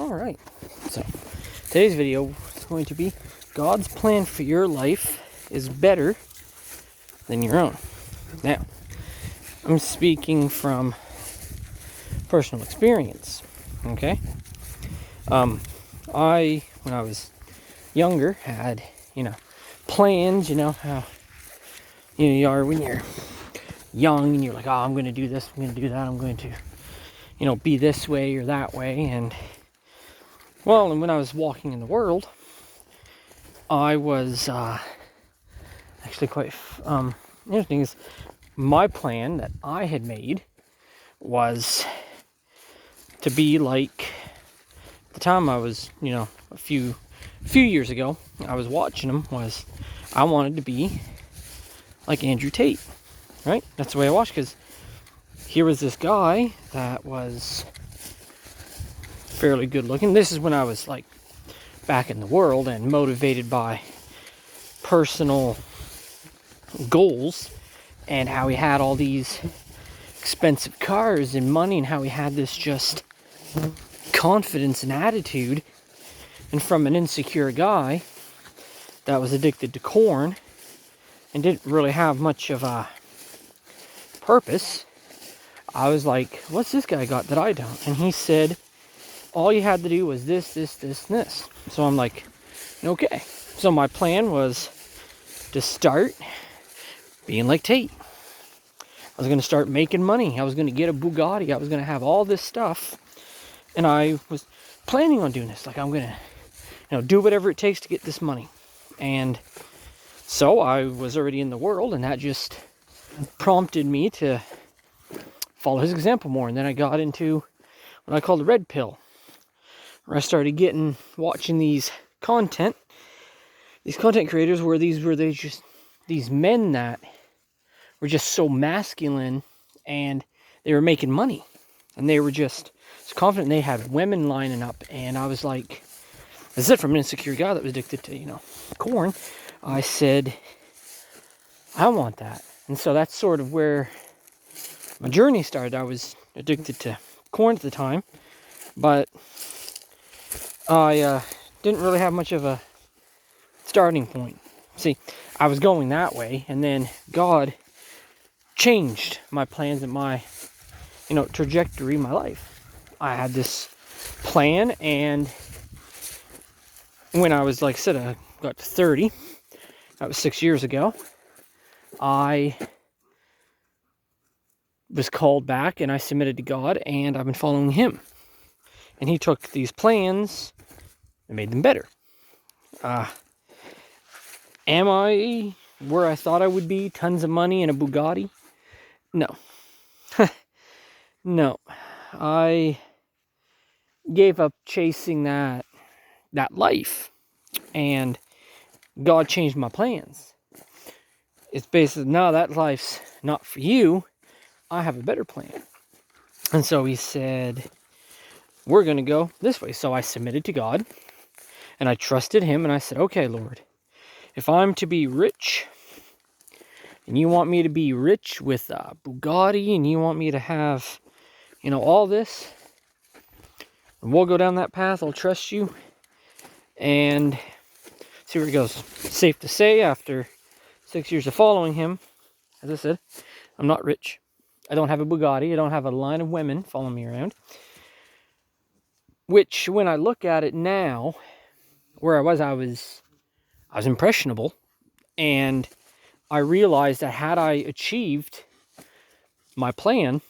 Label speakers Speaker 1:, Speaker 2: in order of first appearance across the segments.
Speaker 1: Alright, so today's video is going to be God's plan for your life is better than your own. Now, I'm speaking from personal experience, okay? When I was younger, had, plans, how, you are when you're young and you're like, oh, I'm going to do this, I'm going to do that, I'm going to, be this way or that way, and when I was walking in the world, I was actually quite interesting. Is my plan that I had made was to be like, at the time I was, a few years ago, I was watching him, was I wanted to be like Andrew Tate, right? That's the way I watched, because here was this guy that was fairly good looking. This is when I was like back in the world and motivated by personal goals, and how he had all these expensive cars and money, and how he had this just confidence and attitude. And from an insecure guy that was addicted to corn and didn't really have much of a purpose, I was like, what's this guy got that I don't? And he said, all you had to do was this, and this. So I'm like, okay. So my plan was to start being like Tate. I was going to start making money. I was going to get a Bugatti. I was going to have all this stuff. And I was planning on doing this. Like, I'm going to, do whatever it takes to get this money. And so I was already in the world, and that just prompted me to follow his example more. And then I got into what I call the red pill, where I started watching these content creators, where these men that were just so masculine, and they were making money, and they were just so confident. They had women lining up, and I was like, this is it, from an insecure guy that was addicted to, corn. I said, I want that. And so that's sort of where my journey started. I was addicted to corn at the time, but I didn't really have much of a starting point. See, I was going that way, and then God changed my plans and my, trajectory, my life. I had this plan, and when I was, like I said, I got to 30, that was 6 years ago, I was called back, and I submitted to God, and I've been following him. And he took these plans and made them better. Am I where I thought I would be? Tons of money and a Bugatti? No. No. I gave up chasing that life, and God changed my plans. It's basically, no, that life's not for you. I have a better plan. And so he said, we're going to go this way. So I submitted to God, and I trusted him, and I said, okay, Lord, if I'm to be rich, and you want me to be rich with a Bugatti, and you want me to have, all this, and we'll go down that path. I'll trust you and see where it goes. Safe to say, after 6 years of following him, as I said, I'm not rich. I don't have a Bugatti. I don't have a line of women following me around. Which, when I look at it now, where I was impressionable, and I realized that had I achieved my plan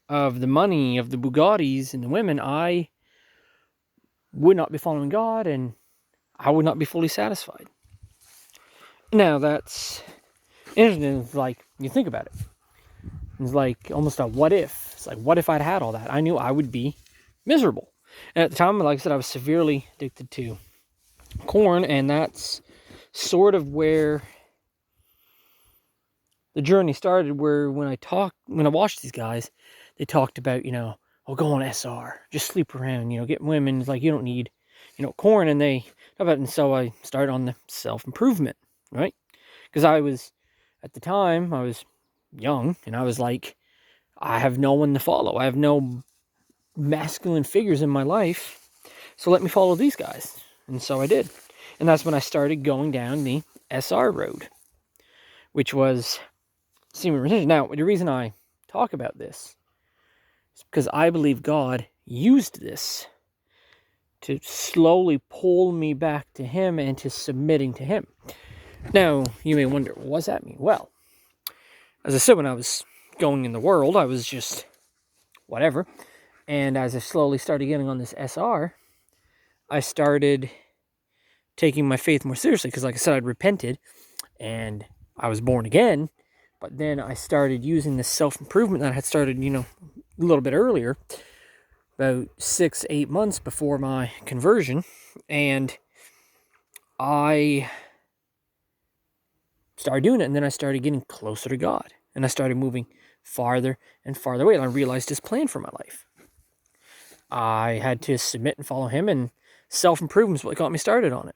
Speaker 1: of the money, of the Bugattis and the women, I would not be following God, and I would not be fully satisfied. Now, that's interesting. It's like, you think about it. It's like almost a what if. It's like, what if I'd had all that? I knew I would be miserable. And at the time, like I said, I was severely addicted to corn, and that's sort of where the journey started, where when I watched these guys, they talked about, go on SR, just sleep around, get women. It's like, you don't need, corn. And so I started on the self-improvement, right? Because at the time, I was young, and I was like, I have no one to follow. I have no masculine figures in my life, so let me follow these guys. And so I did. And that's when I started going down the SR road, which was semen retention. Now, the reason I talk about this is because I believe God used this to slowly pull me back to Him and to submitting to Him. Now, you may wonder, what does that mean? Well, as I said, when I was going in the world, I was just whatever. And as I slowly started getting on this SR, I started taking my faith more seriously. Because like I said, I'd repented and I was born again. But then I started using this self-improvement that I had started, a little bit earlier, about 6-8 months before my conversion. And I started doing it, and then I started getting closer to God, and I started moving farther and farther away, and I realized His plan for my life. I had to submit and follow Him, and self-improvement is what got me started on it.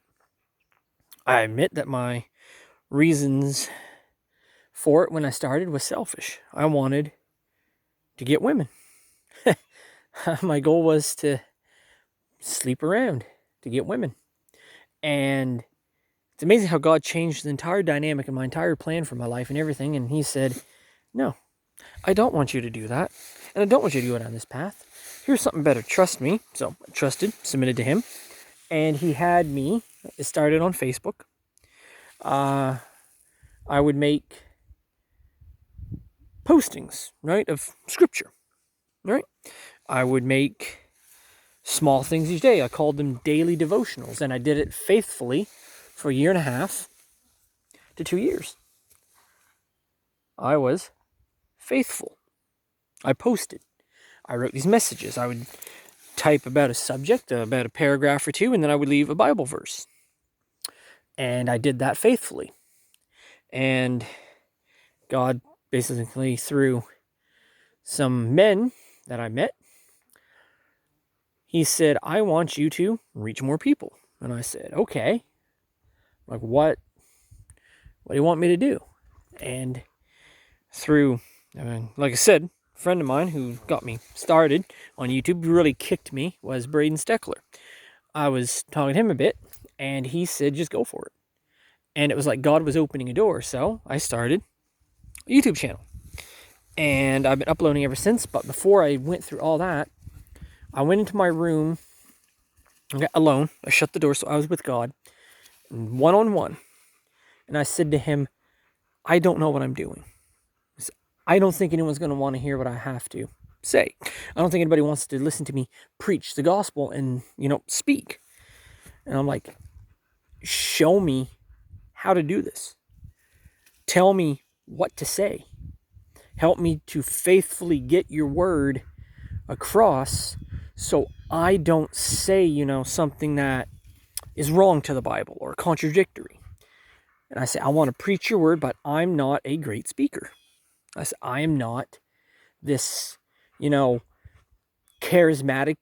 Speaker 1: I admit that my reasons for it when I started was selfish. I wanted to get women. My goal was to sleep around, to get women. And it's amazing how God changed the entire dynamic and my entire plan for my life and everything. And He said, no, I don't want you to do that. And I don't want you to go down this path. Here's something better. Trust me. So I trusted, submitted to Him. And He had me, it started on Facebook. I would make postings, right, of scripture, right? I would make small things each day. I called them daily devotionals. And I did it faithfully for 1.5 to 2 years. I was faithful. I posted. I wrote these messages. I would type about a subject, about a paragraph or two, and then I would leave a Bible verse. And I did that faithfully. And God basically, through some men that I met, He said, I want you to reach more people. And I said, okay. Like, what do you want me to do? And through, like I said, a friend of mine who got me started on YouTube, who really kicked me, was Braden Steckler. I was talking to him a bit, and he said, just go for it. And it was like God was opening a door, so I started a YouTube channel. And I've been uploading ever since, but before I went through all that, I went into my room, I got alone, I shut the door, so I was with God, one-on-one. And I said to Him, I don't know what I'm doing. I don't think anyone's going to want to hear what I have to say. I don't think anybody wants to listen to me preach the gospel and, speak. And I'm like, show me how to do this. Tell me what to say. Help me to faithfully get your word across so I don't say, something that is wrong to the Bible or contradictory. And I say, I want to preach your word, but I'm not a great speaker. I said, I am not this, charismatic,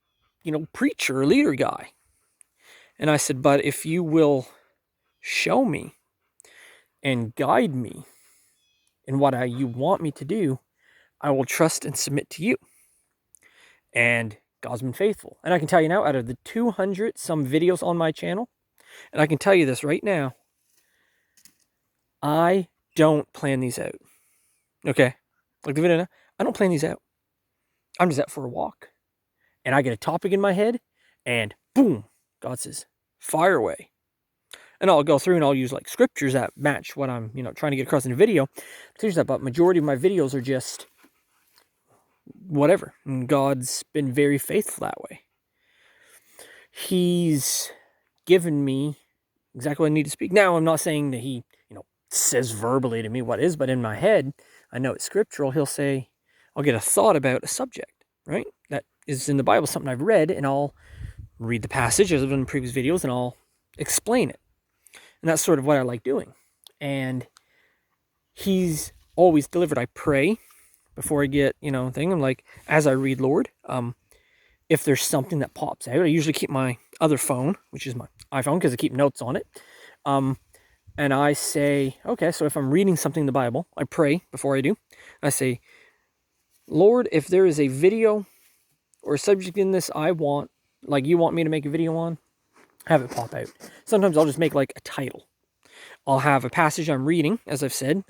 Speaker 1: preacher or leader guy. And I said, but if you will show me and guide me in what you want me to do, I will trust and submit to you. And God's been faithful. And I can tell you now, out of the 200 some videos on my channel, and I can tell you this right now, I don't plan these out. Okay? Like the video now, I don't plan these out. I'm just out for a walk. And I get a topic in my head, and boom, God says, fire away. And I'll go through and I'll use like scriptures that match what I'm, trying to get across in a video. But majority of my videos are just whatever. And God's been very faithful that way. He's given me exactly what I need to speak. Now, I'm not saying that He, says verbally to me what is, but in my head, I know it's scriptural. He'll say, I'll get a thought about a subject, right? That is in the Bible, something I've read, and I'll read the passage as I've done in previous videos, and I'll explain it. And that's sort of what I like doing. And He's always delivered. I pray before I get, thing. I'm like, as I read, Lord, if there's something that pops out, I usually keep my other phone, which is my iPhone, because I keep notes on it. And I say, okay, so if I'm reading something in the Bible, I pray before I do. I say, Lord, if there is a video or a subject in this I want, like you want me to make a video on, have it pop out. Sometimes I'll just make like a title. I'll have a passage I'm reading, as I've said,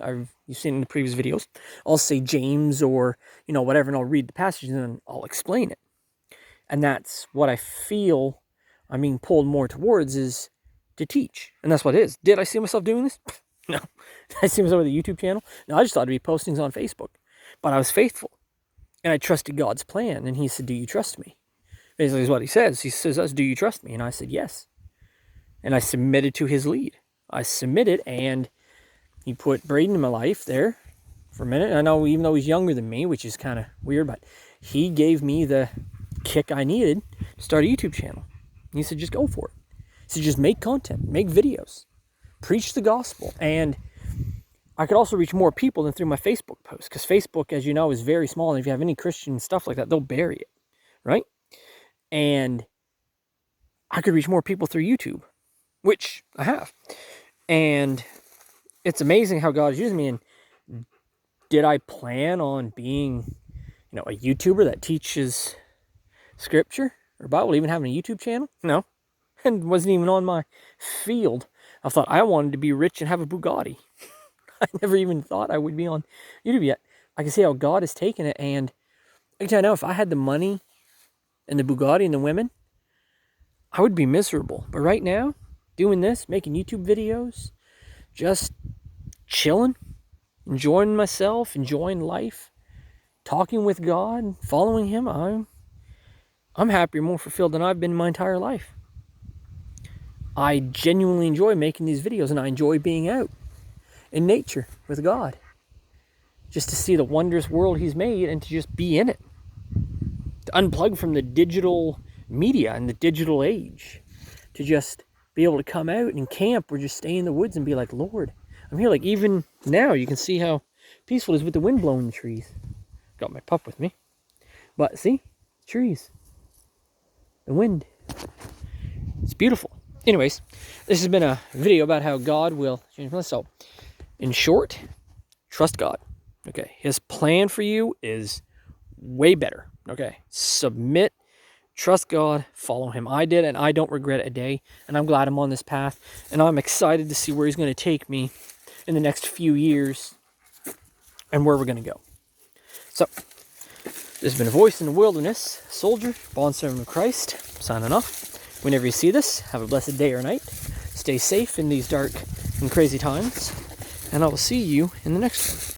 Speaker 1: you've seen in the previous videos. I'll say James or, whatever, and I'll read the passage and then I'll explain it. And that's what I feel I'm being pulled more towards, is to teach. And that's what it is. Did I see myself doing this? No. Did I see myself with a YouTube channel? No, I just thought it'd be postings on Facebook. But I was faithful. And I trusted God's plan. And he said, do you trust me? Basically is what he says. He says, do you trust me? And I said, yes. And I submitted to his lead. I submitted, and he put Braden in my life there for a minute. I know, even though he's younger than me, which is kind of weird, but he gave me the kick I needed to start a YouTube channel. He said, just go for it. He said, just make content, make videos, preach the gospel. And I could also reach more people than through my Facebook posts, because Facebook, as you know, is very small. And if you have any Christian stuff like that, they'll bury it, right? And I could reach more people through YouTube, which I have. And it's amazing how God is using me. And did I plan on being, a YouTuber that teaches scripture or Bible, even having a YouTube channel? No. And wasn't even on my field. I thought I wanted to be rich and have a Bugatti. I never even thought I would be on YouTube yet. I can see how God has taken it. And I know if I had the money and the Bugatti and the women, I would be miserable. But right now, doing this, making YouTube videos, just chilling, enjoying myself, enjoying life, talking with God, following him, I'm happier, more fulfilled than I've been in my entire life. I genuinely enjoy making these videos, and I enjoy being out in nature with God, just to see the wondrous world he's made and to just be in it, to unplug from the digital media and the digital age, to just be able to come out and camp or just stay in the woods and be like, Lord, I'm here. Like, even now you can see how peaceful it is with the wind blowing the trees. Got my pup with me, but see, trees, the wind, it's beautiful. Anyways, this has been a video about how God will change my life. So in short, trust God. Okay, his plan for you is way better. Okay, submit, trust God, follow him. I did, and I don't regret a day. And I'm glad I'm on this path. And I'm excited to see where he's going to take me in the next few years and where we're going to go. So, this has been a voice in the wilderness, soldier, bondservant of Christ, signing off. Whenever you see this, have a blessed day or night. Stay safe in these dark and crazy times. And I will see you in the next one.